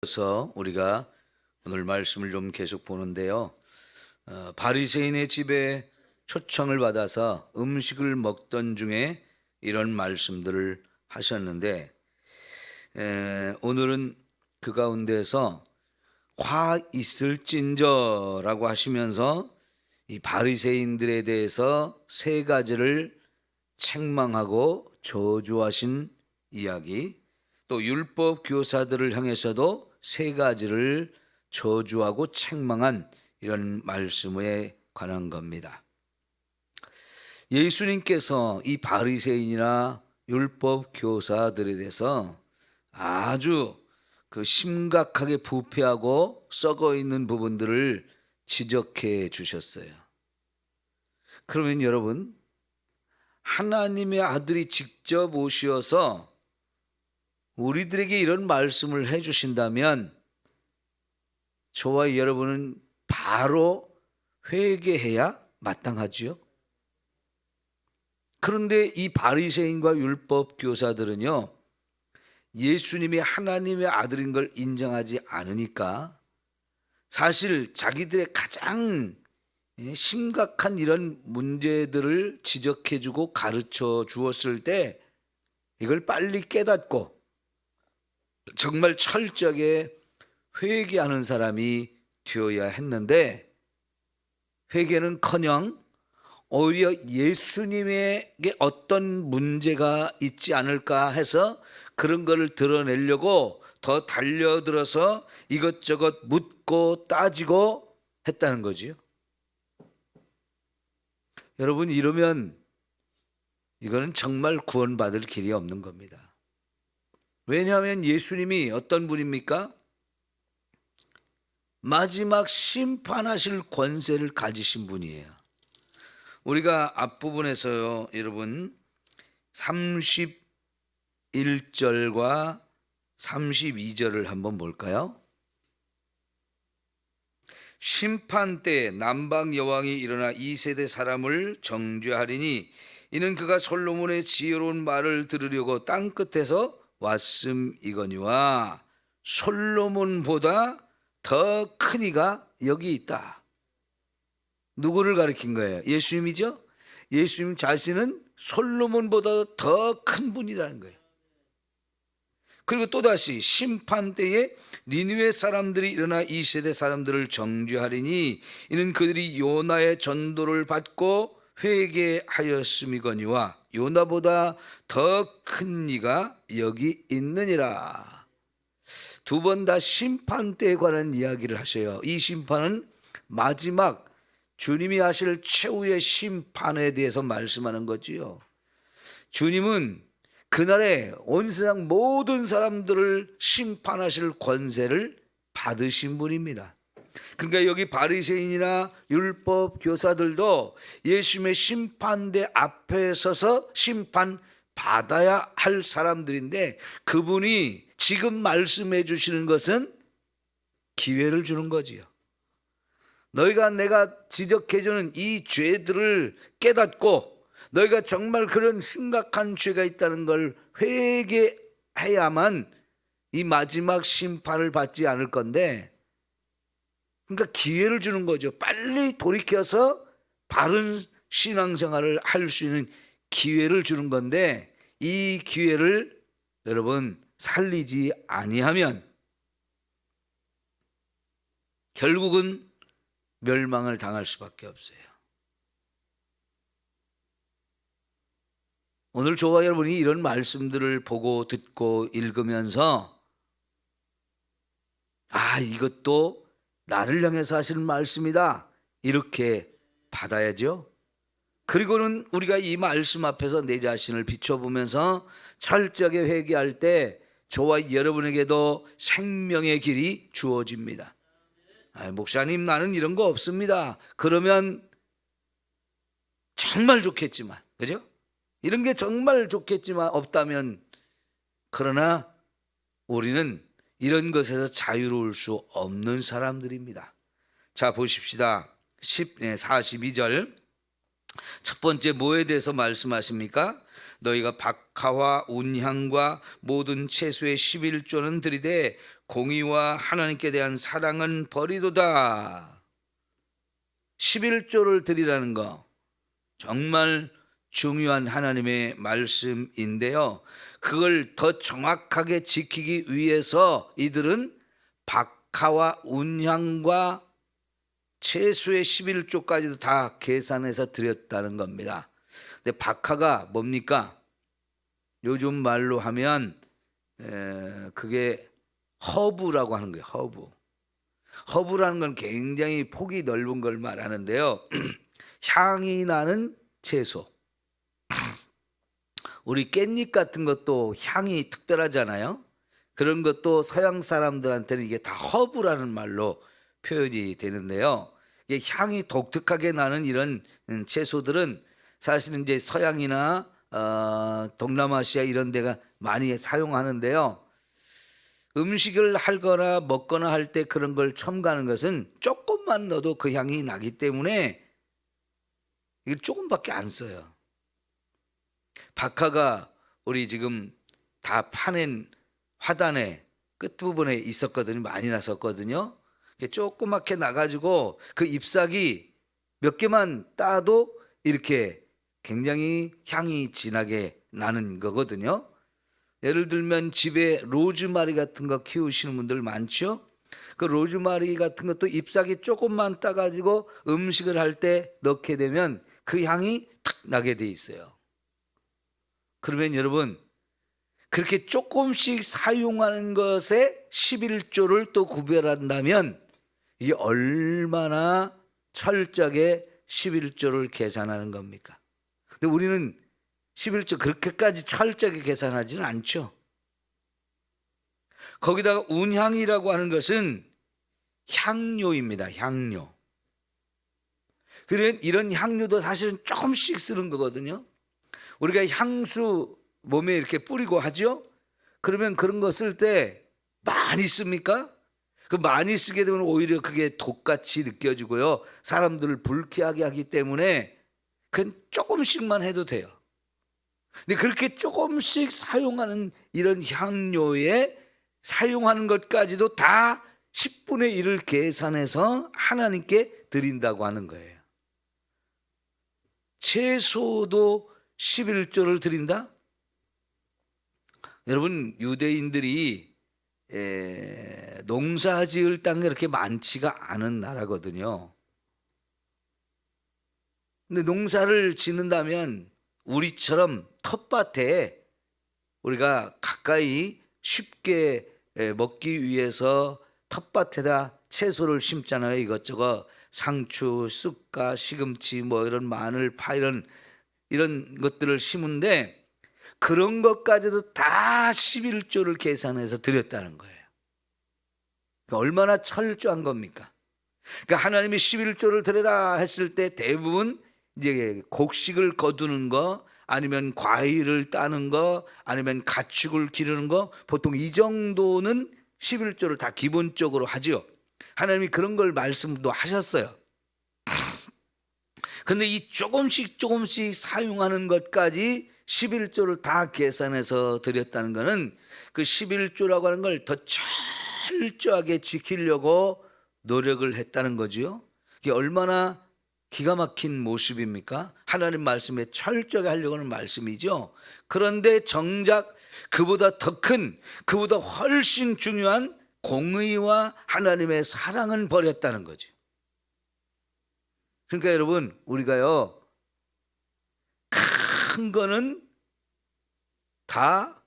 그래서 우리가 오늘 말씀을 좀 계속 보는데요. 바리새인의 집에 초청을 받아서 음식을 먹던 중에 이런 말씀들을 하셨는데, 오늘은 그 가운데서 화 있을진저라고 하시면서 이 바리새인들에 대해서 세 가지를 책망하고 저주하신 이야기, 또 율법 교사들을 향해서도 세 가지를 저주하고 책망한 이런 말씀에 관한 겁니다. 예수님께서 이 바리새인이나 율법 교사들에 대해서 아주 심각하게 부패하고 썩어 있는 부분들을 지적해 주셨어요. 그러면 여러분, 하나님의 아들이 직접 오셔서 우리들에게 이런 말씀을 해 주신다면 저와 여러분은 바로 회개해야 마땅하지요. 그런데 이 바리새인과 율법 교사들은요, 예수님이 하나님의 아들인 걸 인정하지 않으니까 사실 자기들의 가장 심각한 이런 문제들을 지적해주고 가르쳐 주었을 때 이걸 빨리 깨닫고 정말 철저하게 회개하는 사람이 되어야 했는데, 회개는커녕 오히려 예수님에게 어떤 문제가 있지 않을까 해서 그런 거를 드러내려고 더 달려들어서 이것저것 묻고 따지고 했다는 거지요. 여러분, 이러면 이거는 정말 구원받을 길이 없는 겁니다. 왜냐하면 예수님이 어떤 분입니까? 마지막 심판하실 권세를 가지신 분이에요. 우리가 앞부분에서요, 여러분 31절과 32절을 한번 볼까요? 심판 때 남방 여왕이 일어나 이 세대 사람을 정죄하리니 이는 그가 솔로몬의 지혜로운 말을 들으려고 땅 끝에서 왔음이거니와 솔로몬보다 더 큰 이가 여기 있다. 누구를 가리킨 거예요? 예수님이죠? 예수님 자신은 솔로몬보다 더 큰 분이라는 거예요. 그리고 또다시 심판 때에 니느웨 사람들이 일어나 이 세대 사람들을 정죄하리니 이는 그들이 요나의 전도를 받고 회개하였음이거니와 요나보다 더 큰 이가 여기 있느니라. 두 번 다 심판 때에 관한 이야기를 하셔요. 이 심판은 마지막 주님이 하실 최후의 심판에 대해서 말씀하는 거지요. 주님은 그날에 온 세상 모든 사람들을 심판하실 권세를 받으신 분입니다. 그러니까 여기 바리새인이나 율법 교사들도 예수님의 심판대 앞에 서서 심판 받아야 할 사람들인데, 그분이 지금 말씀해 주시는 것은 기회를 주는 거지요. 너희가 내가 지적해 주는 이 죄들을 깨닫고 너희가 정말 그런 심각한 죄가 있다는 걸 회개해야만 이 마지막 심판을 받지 않을 건데, 그러니까 기회를 주는 거죠. 빨리 돌이켜서 바른 신앙생활을 할 수 있는 기회를 주는 건데, 이 기회를 여러분 살리지 아니하면 결국은 멸망을 당할 수밖에 없어요. 오늘 저와 여러분이 이런 말씀들을 보고 듣고 읽으면서 이것도 나를 향해서 하시는 말씀이다, 이렇게 받아야죠. 그리고는 우리가 이 말씀 앞에서 내 자신을 비춰보면서 철저하게 회개할 때 저와 여러분에게도 생명의 길이 주어집니다. 목사님, 나는 이런 거 없습니다. 그러면 정말 좋겠지만, 그죠? 이런 게 정말 좋겠지만 없다면, 그러나 우리는 이런 것에서 자유로울 수 없는 사람들입니다. 자, 보십시다. 42절 첫 번째 뭐에 대해서 말씀하십니까? 너희가 박하와 운향과 모든 채소의 11조는 드리되 공의와 하나님께 대한 사랑은 버리도다. 11조를 드리라는 거 정말 중요한 하나님의 말씀인데요. 그걸 더 정확하게 지키기 위해서 이들은 박하와 운향과 채소의 11조까지도 다 계산해서 드렸다는 겁니다. 근데 박하가 뭡니까? 요즘 말로 하면 그게 허브라고 하는 거예요. 허브라는 건 굉장히 폭이 넓은 걸 말하는데요. 향이 나는 채소. 우리 깻잎 같은 것도 향이 특별하잖아요. 그런 것도 서양 사람들한테는 이게 다 허브라는 말로 표현이 되는데요. 이게 향이 독특하게 나는 이런 채소들은 사실은 이제 서양이나 동남아시아 이런 데가 많이 사용하는데요. 음식을 하거나 먹거나 할 때 그런 걸 첨가하는 것은 조금만 넣어도 그 향이 나기 때문에 이걸 조금밖에 안 써요. 박하가 우리 지금 다 파낸 화단의 끝부분에 있었거든요. 많이 났었거든요. 조그맣게 나가지고 그 잎사귀 몇 개만 따도 이렇게 굉장히 향이 진하게 나는 거거든요. 예를 들면 집에 로즈마리 같은 거 키우시는 분들 많죠? 그 로즈마리 같은 것도 잎사귀 조금만 따가지고 음식을 할 때 넣게 되면 그 향이 탁 나게 돼 있어요. 그러면 여러분 그렇게 조금씩 사용하는 것에 11조를 또 구별한다면 이게 얼마나 철저하게 11조를 계산하는 겁니까? 근데 우리는 11조 그렇게까지 철저하게 계산하지는 않죠. 거기다가 운향이라고 하는 것은 향료입니다. 향료. 그래 이런 향료도 사실은 조금씩 쓰는 거거든요. 우리가 향수 몸에 이렇게 뿌리고 하죠. 그러면 그런 거 쓸 때 많이 씁니까? 그 많이 쓰게 되면 오히려 그게 독같이 느껴지고요. 사람들을 불쾌하게 하기 때문에 그건 조금씩만 해도 돼요. 근데 그렇게 조금씩 사용하는 이런 향료에 사용하는 것까지도 다 10분의 1을 계산해서 하나님께 드린다고 하는 거예요. 채소도 11조를 드린다? 여러분 유대인들이 농사 지을 땅이 그렇게 많지가 않은 나라거든요. 근데 농사를 짓는다면 우리처럼 텃밭에 우리가 가까이 쉽게 먹기 위해서 텃밭에다 채소를 심잖아요. 이것저것 상추, 쑥과 시금치 뭐 이런 마늘, 파 이런 것들을 심은데 그런 것까지도 다 11조를 계산해서 드렸다는 거예요. 그러니까 얼마나 철저한 겁니까? 그러니까 하나님이 11조를 드려라 했을 때 대부분 이제 곡식을 거두는 거 아니면 과일을 따는 거 아니면 가축을 기르는 거 보통 이 정도는 11조를 다 기본적으로 하죠. 하나님이 그런 걸 말씀도 하셨어요. 근데 이 조금씩 사용하는 것까지 11조를 다 계산해서 드렸다는 것은 그 11조라고 하는 걸 더 철저하게 지키려고 노력을 했다는 거죠. 이게 얼마나 기가 막힌 모습입니까? 하나님 말씀에 철저하게 하려고 하는 말씀이죠. 그런데 정작 그보다 더 큰, 그보다 훨씬 중요한 공의와 하나님의 사랑은 버렸다는 거죠. 그러니까 여러분 우리가요 큰 거는 다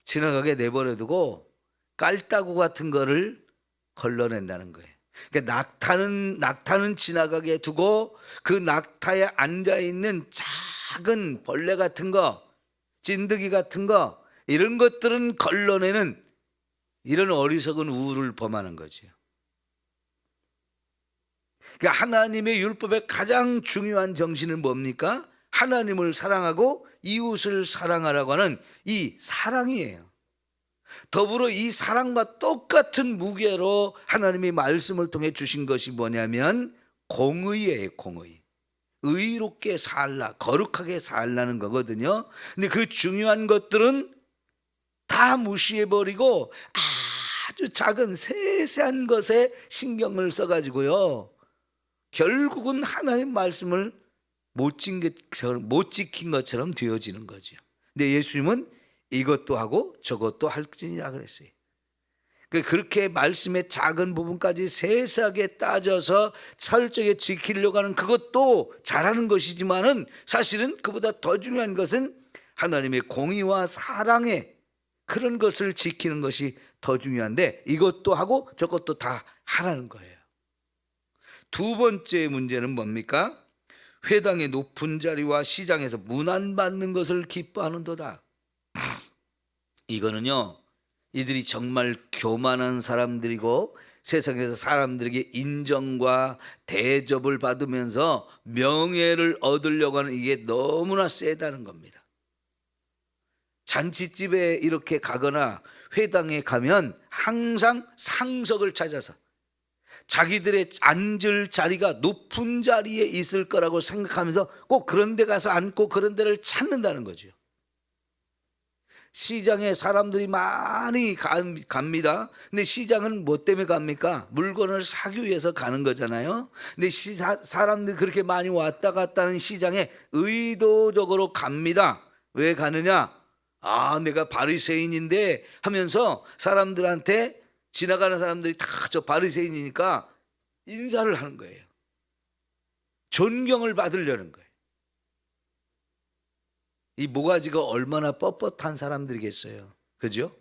지나가게 내버려두고 깔따구 같은 거를 걸러낸다는 거예요. 그러니까 낙타는 지나가게 두고 그 낙타에 앉아있는 작은 벌레 같은 거, 찐득이 같은 거 이런 것들은 걸러내는 이런 어리석은 우를 범하는 거죠. 그러니까 하나님의 율법의 가장 중요한 정신은 뭡니까? 하나님을 사랑하고 이웃을 사랑하라고 하는 이 사랑이에요. 더불어 이 사랑과 똑같은 무게로 하나님이 말씀을 통해 주신 것이 뭐냐면 공의예요. 공의. 의롭게 살라, 거룩하게 살라는 거거든요. 근데 그 중요한 것들은 다 무시해버리고 아주 작은 세세한 것에 신경을 써가지고요, 결국은 하나님 말씀을 못 지킨 것처럼 되어지는 거죠. 근데 예수님은 이것도 하고 저것도 할지니라 그랬어요. 그렇게 말씀의 작은 부분까지 세세하게 따져서 철저하게 지키려고 하는 그것도 잘하는 것이지만은, 사실은 그보다 더 중요한 것은 하나님의 공의와 사랑의 그런 것을 지키는 것이 더 중요한데, 이것도 하고 저것도 다 하라는 거예요. 두 번째 문제는 뭡니까? 회당의 높은 자리와 시장에서 문안받는 것을 기뻐하는도다. 이거는요, 이들이 정말 교만한 사람들이고 세상에서 사람들에게 인정과 대접을 받으면서 명예를 얻으려고 하는, 이게 너무나 세다는 겁니다. 잔치집에 이렇게 가거나 회당에 가면 항상 상석을 찾아서 자기들의 앉을 자리가 높은 자리에 있을 거라고 생각하면서 꼭 그런 데 가서 앉고 그런 데를 찾는다는 거죠. 시장에 사람들이 많이 갑니다. 근데 시장은 뭐 때문에 갑니까? 물건을 사기 위해서 가는 거잖아요. 근데 사람들이 그렇게 많이 왔다 갔다 하는 시장에 의도적으로 갑니다. 왜 가느냐? 내가 바리새인인데 하면서 사람들한테, 지나가는 사람들이 다 저 바리새인이니까 인사를 하는 거예요. 존경을 받으려는 거예요. 이 모가지가 얼마나 뻣뻣한 사람들이겠어요. 그죠?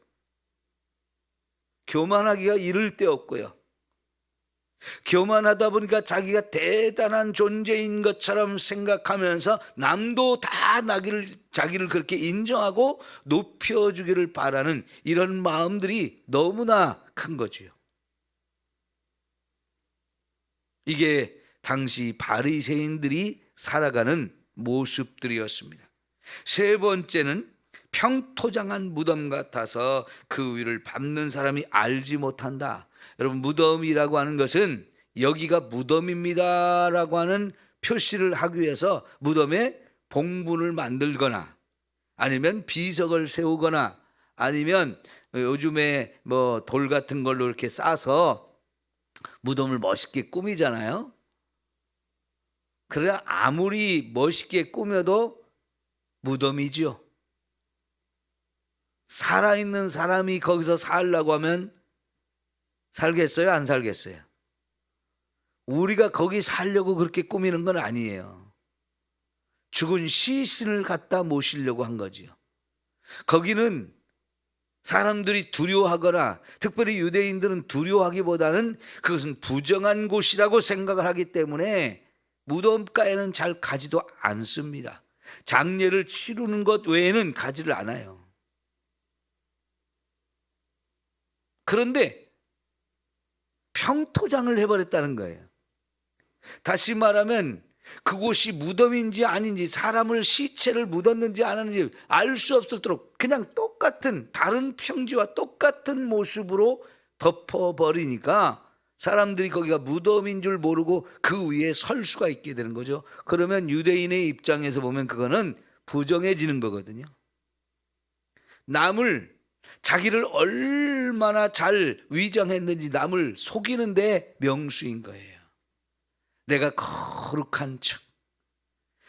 교만하기가 이를 데 없고요. 교만하다 보니까 자기가 대단한 존재인 것처럼 생각하면서 남도 다 자기를 그렇게 인정하고 높여주기를 바라는 이런 마음들이 너무나 큰 거지요. 이게 당시 바리새인들이 살아가는 모습들이었습니다. 세 번째는 평토장한 무덤 같아서 그 위를 밟는 사람이 알지 못한다. 여러분, 무덤이라고 하는 것은 여기가 무덤입니다라고 하는 표시를 하기 위해서 무덤에 봉분을 만들거나 아니면 비석을 세우거나 아니면 요즘에 뭐 돌 같은 걸로 이렇게 싸서 무덤을 멋있게 꾸미잖아요. 그래야 아무리 멋있게 꾸며도 무덤이죠. 살아있는 사람이 거기서 살려고 하면 살겠어요? 안 살겠어요? 우리가 거기 살려고 그렇게 꾸미는 건 아니에요. 죽은 시신을 갖다 모시려고 한 거지요. 거기는 사람들이 두려워하거나, 특별히 유대인들은 두려워하기보다는 그것은 부정한 곳이라고 생각을 하기 때문에 무덤가에는 잘 가지도 않습니다. 장례를 치르는 것 외에는 가지를 않아요. 그런데 평토장을 해버렸다는 거예요. 다시 말하면 그곳이 무덤인지 아닌지, 사람을 시체를 묻었는지 안 하는지 알 수 없도록 그냥 똑같은, 다른 평지와 똑같은 모습으로 덮어버리니까 사람들이 거기가 무덤인 줄 모르고 그 위에 설 수가 있게 되는 거죠. 그러면 유대인의 입장에서 보면 그거는 부정해지는 거거든요. 자기를 얼마나 잘 위장했는지 남을 속이는데 명수인 거예요. 내가 거룩한 척,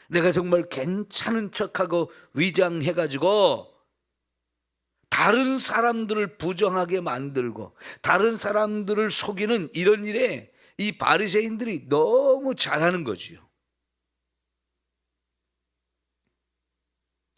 내가 정말 괜찮은 척하고 위장해가지고 다른 사람들을 부정하게 만들고 다른 사람들을 속이는 이런 일에 이 바리새인들이 너무 잘하는 거지요.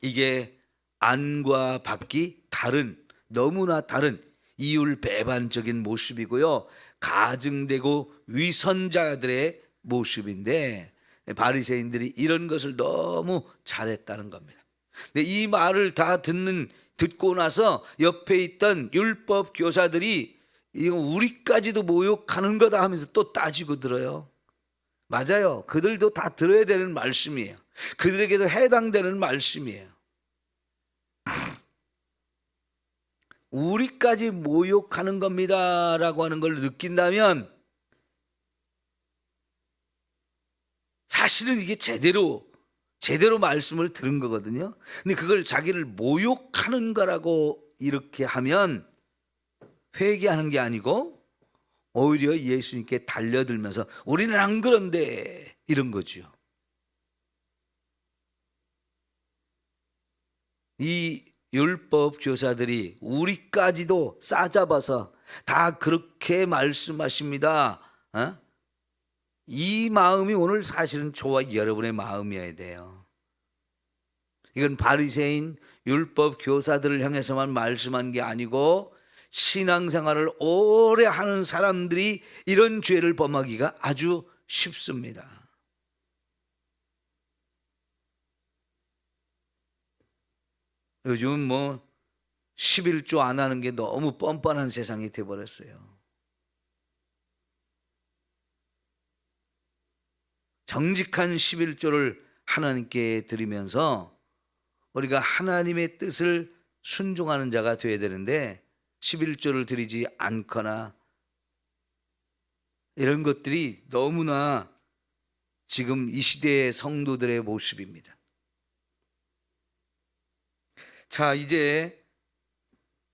이게 안과 밖이 다른, 너무나 다른 이율배반적인 모습이고요, 가증되고 위선자들의 모습인데 바리새인들이 이런 것을 너무 잘했다는 겁니다. 근데 이 말을 다 듣고 나서 옆에 있던 율법 교사들이 이거 우리까지도 모욕하는 거다 하면서 또 따지고 들어요. 맞아요. 그들도 다 들어야 되는 말씀이에요. 그들에게도 해당되는 말씀이에요. 우리까지 모욕하는 겁니다라고 하는 걸 느낀다면 사실은 이게 제대로 말씀을 들은 거거든요. 근데 그걸 자기를 모욕하는 거라고 이렇게 하면 회개하는 게 아니고 오히려 예수님께 달려들면서 우리는 안 그런데 이런 거죠. 이 율법 교사들이 우리까지도 싸잡아서 다 그렇게 말씀하십니다. 이 마음이 오늘 사실은 저와 여러분의 마음이어야 돼요. 이건 바리새인 율법 교사들을 향해서만 말씀한 게 아니고 신앙생활을 오래 하는 사람들이 이런 죄를 범하기가 아주 쉽습니다. 요즘은 11조 안 하는 게 너무 뻔뻔한 세상이 돼버렸어요. 정직한 11조를 하나님께 드리면서 우리가 하나님의 뜻을 순종하는 자가 되어야 되는데 11조를 드리지 않거나 이런 것들이 너무나 지금 이 시대의 성도들의 모습입니다. 자, 이제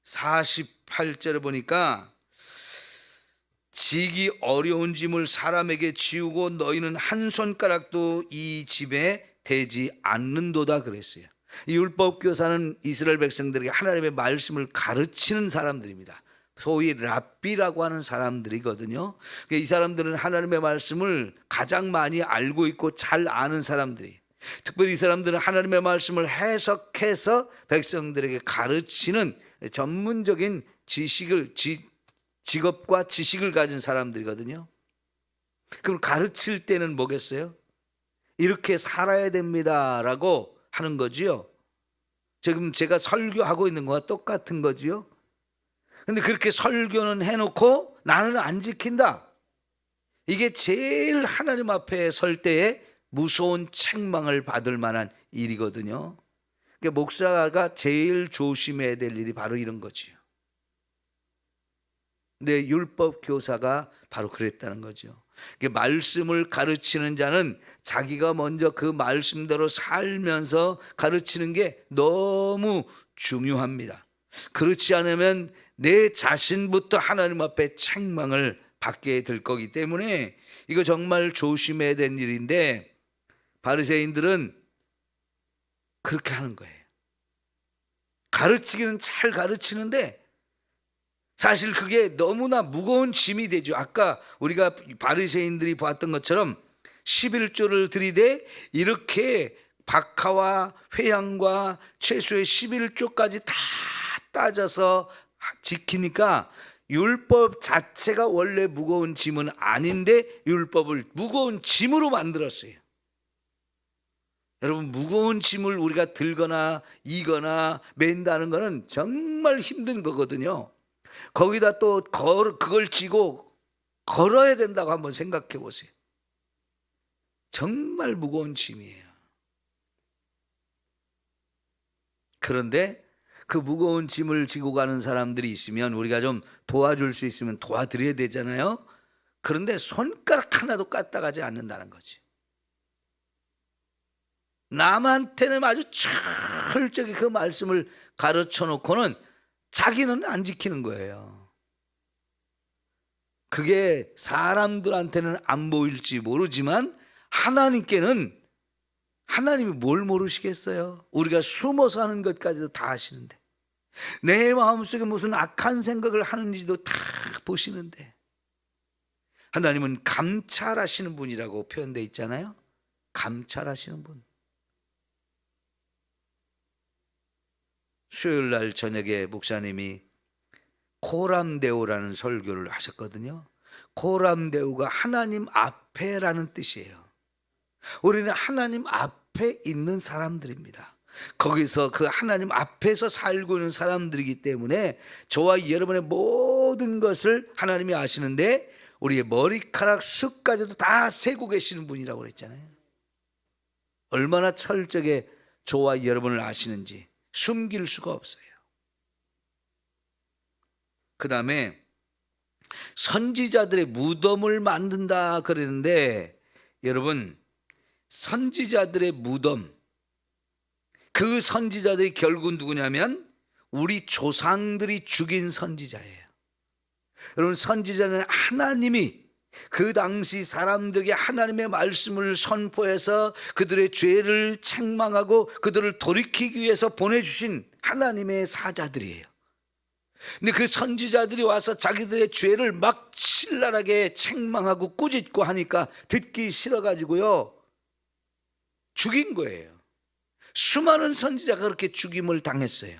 48절에 보니까 지기 어려운 짐을 사람에게 지우고 너희는 한 손가락도 이 집에 대지 않는도다 그랬어요. 이 율법교사는 이스라엘 백성들에게 하나님의 말씀을 가르치는 사람들입니다. 소위 랍비라고 하는 사람들이거든요. 이 사람들은 하나님의 말씀을 가장 많이 알고 있고 잘 아는 사람들이에요. 특별히 이 사람들은 하나님의 말씀을 해석해서 백성들에게 가르치는 전문적인 직업과 지식을 가진 사람들이거든요. 그럼 가르칠 때는 뭐겠어요? 이렇게 살아야 됩니다라고 하는 거지요. 지금 제가 설교하고 있는 거와 똑같은 거지요. 근데 그렇게 설교는 해놓고 나는 안 지킨다. 이게 제일 하나님 앞에 설 때에 무서운 책망을 받을 만한 일이거든요. 그러니까 목사가 제일 조심해야 될 일이 바로 이런 거지요. 근데 율법 교사가 바로 그랬다는 거죠. 말씀을 가르치는 자는 자기가 먼저 그 말씀대로 살면서 가르치는 게 너무 중요합니다. 그렇지 않으면 내 자신부터 하나님 앞에 책망을 받게 될 거기 때문에 이거 정말 조심해야 되는 일인데 바리새인들은 그렇게 하는 거예요. 가르치기는 잘 가르치는데 사실 그게 너무나 무거운 짐이 되죠. 아까 우리가 바리새인들이 봤던 것처럼 11조를 드리되 이렇게 박하와 회향과 최소의 11조까지 다 따져서 지키니까 율법 자체가 원래 무거운 짐은 아닌데 율법을 무거운 짐으로 만들었어요. 여러분, 무거운 짐을 우리가 들거나 이거나 맨다는 거는 정말 힘든 거거든요. 거기다 또 그걸 쥐고 걸어야 된다고 한번 생각해 보세요. 정말 무거운 짐이에요. 그런데 그 무거운 짐을 지고 가는 사람들이 있으면 우리가 좀 도와줄 수 있으면 도와드려야 되잖아요. 그런데 손가락 하나도 까딱하지 않는다는 거지. 남한테는 아주 철저히 그 말씀을 가르쳐 놓고는 자기는 안 지키는 거예요. 그게 사람들한테는 안 보일지 모르지만 하나님께는, 하나님이 뭘 모르시겠어요? 우리가 숨어서 하는 것까지도 다 아시는데, 내 마음속에 무슨 악한 생각을 하는지도 다 보시는데, 하나님은 감찰하시는 분이라고 표현되어 있잖아요. 감찰하시는 분. 수요일 날 저녁에 목사님이 코람데오라는 설교를 하셨거든요. 코람데오가 하나님 앞에라는 뜻이에요. 우리는 하나님 앞에 있는 사람들입니다. 거기서 그 하나님 앞에서 살고 있는 사람들이기 때문에 저와 여러분의 모든 것을 하나님이 아시는데 우리의 머리카락 숱까지도 다 세고 계시는 분이라고 그랬잖아요. 얼마나 철저하게 저와 여러분을 아시는지 숨길 수가 없어요. 그 다음에 선지자들의 무덤을 만든다 그랬는데, 여러분, 선지자들의 무덤, 그 선지자들이 결국 누구냐면 우리 조상들이 죽인 선지자예요. 여러분, 선지자는 하나님이 그 당시 사람들에게 하나님의 말씀을 선포해서 그들의 죄를 책망하고 그들을 돌이키기 위해서 보내주신 하나님의 사자들이에요. 근데 그 선지자들이 와서 자기들의 죄를 막 신랄하게 책망하고 꾸짖고 하니까 듣기 싫어가지고요, 죽인 거예요. 수많은 선지자가 그렇게 죽임을 당했어요.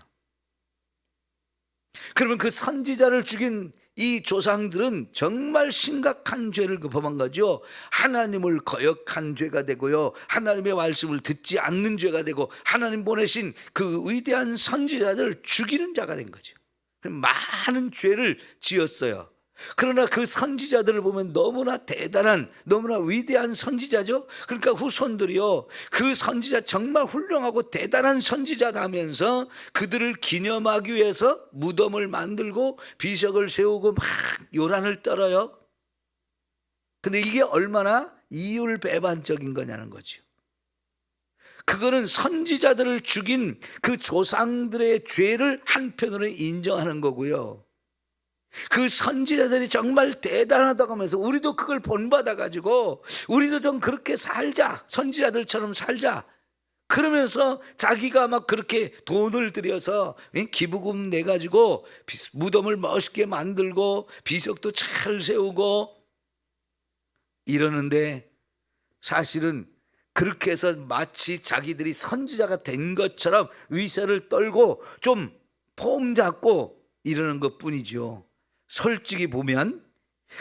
그러면 그 선지자를 죽인 이 조상들은 정말 심각한 죄를 범한 거죠. 하나님을 거역한 죄가 되고요, 하나님의 말씀을 듣지 않는 죄가 되고, 하나님 보내신 그 위대한 선지자들을 죽이는 자가 된 거죠. 많은 죄를 지었어요. 그러나 그 선지자들을 보면 너무나 대단한, 너무나 위대한 선지자죠. 그러니까 후손들이요, 그 선지자 정말 훌륭하고 대단한 선지자다 하면서 그들을 기념하기 위해서 무덤을 만들고 비석을 세우고 막 요란을 떨어요. 근데 이게 얼마나 이율배반적인 거냐는 거죠. 그거는 선지자들을 죽인 그 조상들의 죄를 한편으로 인정하는 거고요, 그 선지자들이 정말 대단하다고 하면서 우리도 그걸 본받아 가지고 우리도 좀 그렇게 살자, 선지자들처럼 살자, 그러면서 자기가 막 그렇게 돈을 들여서 기부금 내 가지고 무덤을 멋있게 만들고 비석도 잘 세우고 이러는데, 사실은 그렇게 해서 마치 자기들이 선지자가 된 것처럼 위세를 떨고 좀 폼 잡고 이러는 것뿐이죠. 솔직히 보면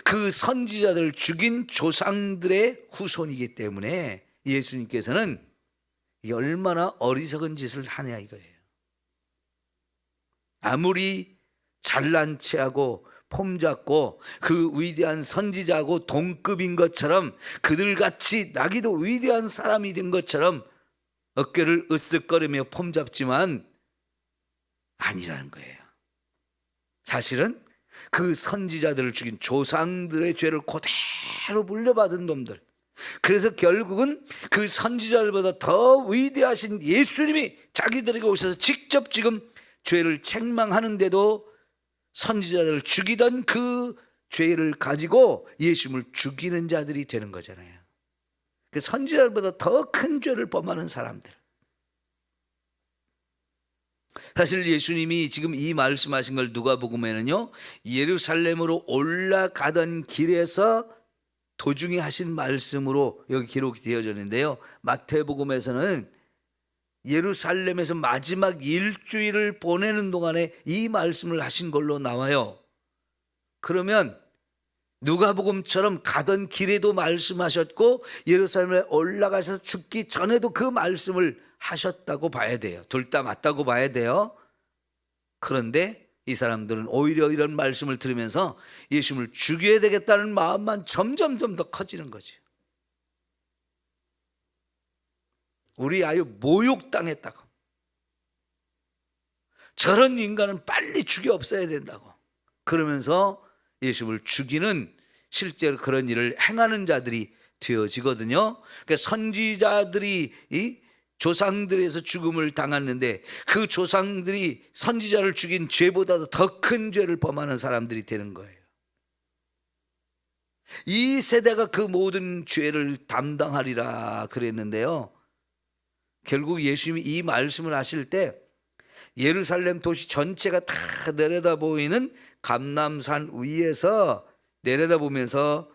그 선지자들을 죽인 조상들의 후손이기 때문에 예수님께서는 얼마나 어리석은 짓을 하냐 이거예요. 아무리 잘난 체하고 폼 잡고 그 위대한 선지자하고 동급인 것처럼, 그들같이 나기도 위대한 사람이 된 것처럼 어깨를 으쓱거리며 폼 잡지만 아니라는 거예요. 사실은 그 선지자들을 죽인 조상들의 죄를 그대로 물려받은 놈들, 그래서 결국은 그 선지자들보다 더 위대하신 예수님이 자기들에게 오셔서 직접 지금 죄를 책망하는데도 선지자들을 죽이던 그 죄를 가지고 예수님을 죽이는 자들이 되는 거잖아요. 그 선지자들보다 더 큰 죄를 범하는 사람들. 사실 예수님이 지금 이 말씀하신 걸 누가복음에는요, 예루살렘으로 올라가던 길에서 도중에 하신 말씀으로 여기 기록이 되어졌는데요, 마태복음에서는 예루살렘에서 마지막 일주일을 보내는 동안에 이 말씀을 하신 걸로 나와요. 그러면 누가복음처럼 가던 길에도 말씀하셨고 예루살렘에 올라가서 죽기 전에도 그 말씀을 하셨다고 봐야 돼요. 둘 다 맞다고 봐야 돼요. 그런데 이 사람들은 오히려 이런 말씀을 들으면서 예수님을 죽여야 되겠다는 마음만 점점점 더 커지는 거죠. 우리 아유 모욕당했다고, 저런 인간은 빨리 죽여 없애야 된다고 그러면서 예수님을 죽이는, 실제로 그런 일을 행하는 자들이 되어지거든요. 그러니까 선지자들이 이 조상들에서 죽음을 당했는데 그 조상들이 선지자를 죽인 죄보다도 더 큰 죄를 범하는 사람들이 되는 거예요. 이 세대가 그 모든 죄를 담당하리라 그랬는데요, 결국 예수님이 이 말씀을 하실 때 예루살렘 도시 전체가 다 내려다 보이는 감람산 위에서 내려다보면서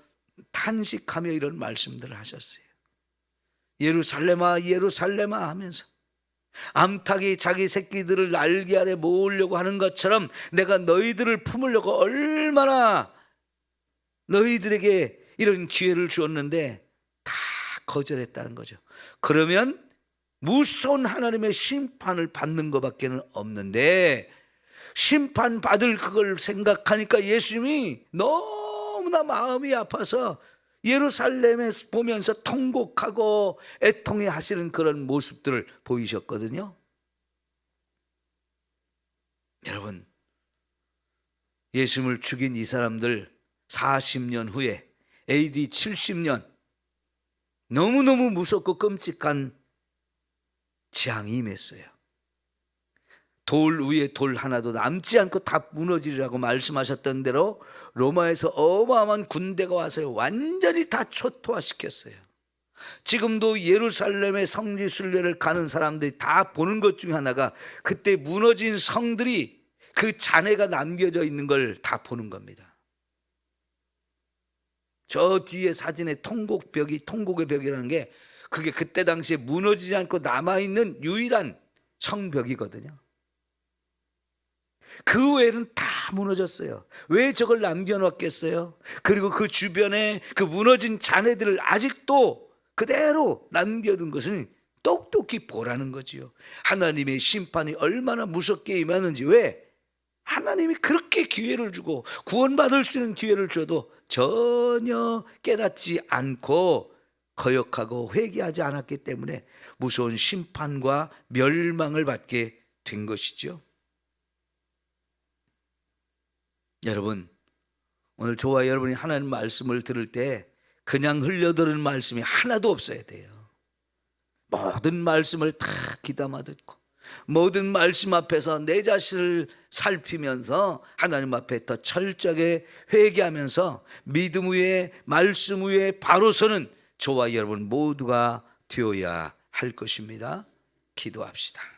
탄식하며 이런 말씀들을 하셨어요. 예루살렘아 예루살렘아 하면서 암탉이 자기 새끼들을 날개 아래 모으려고 하는 것처럼 내가 너희들을 품으려고 얼마나 너희들에게 이런 기회를 주었는데 다 거절했다는 거죠. 그러면 무서운 하나님의 심판을 받는 것밖에 없는데, 심판받을 그걸 생각하니까 예수님이 너무나 마음이 아파서 예루살렘에 보면서 통곡하고 애통해 하시는 그런 모습들을 보이셨거든요. 여러분, 예수님을 죽인 이 사람들 40년 후에 AD 70년 너무너무 무섭고 끔찍한 재앙이 임했어요. 돌 위에 돌 하나도 남지 않고 다 무너지리라고 말씀하셨던 대로 로마에서 어마어마한 군대가 와서 완전히 다 초토화시켰어요. 지금도 예루살렘의 성지 순례를 가는 사람들이 다 보는 것 중에 하나가 그때 무너진 성들이 그 잔해가 남겨져 있는 걸 다 보는 겁니다. 저 뒤에 사진에 통곡의 벽이라는 게 그게 그때 당시에 무너지지 않고 남아있는 유일한 성벽이거든요. 그 외에는 다 무너졌어요. 왜 저걸 남겨놓겠어요? 그리고 그 주변에 그 무너진 잔해들을 아직도 그대로 남겨둔 것은 똑똑히 보라는 거지요. 하나님의 심판이 얼마나 무섭게 임하는지. 왜? 하나님이 그렇게 기회를 주고 구원받을 수 있는 기회를 줘도 전혀 깨닫지 않고 거역하고 회개하지 않았기 때문에 무서운 심판과 멸망을 받게 된 것이죠. 여러분, 오늘 저와 여러분이 하나님 말씀을 들을 때 그냥 흘려들은 말씀이 하나도 없어야 돼요. 모든 말씀을 다 귀담아 듣고 모든 말씀 앞에서 내 자신을 살피면서 하나님 앞에 더 철저하게 회개하면서 믿음 위에 말씀 위에 바로 서는 저와 여러분 모두가 되어야 할 것입니다. 기도합시다.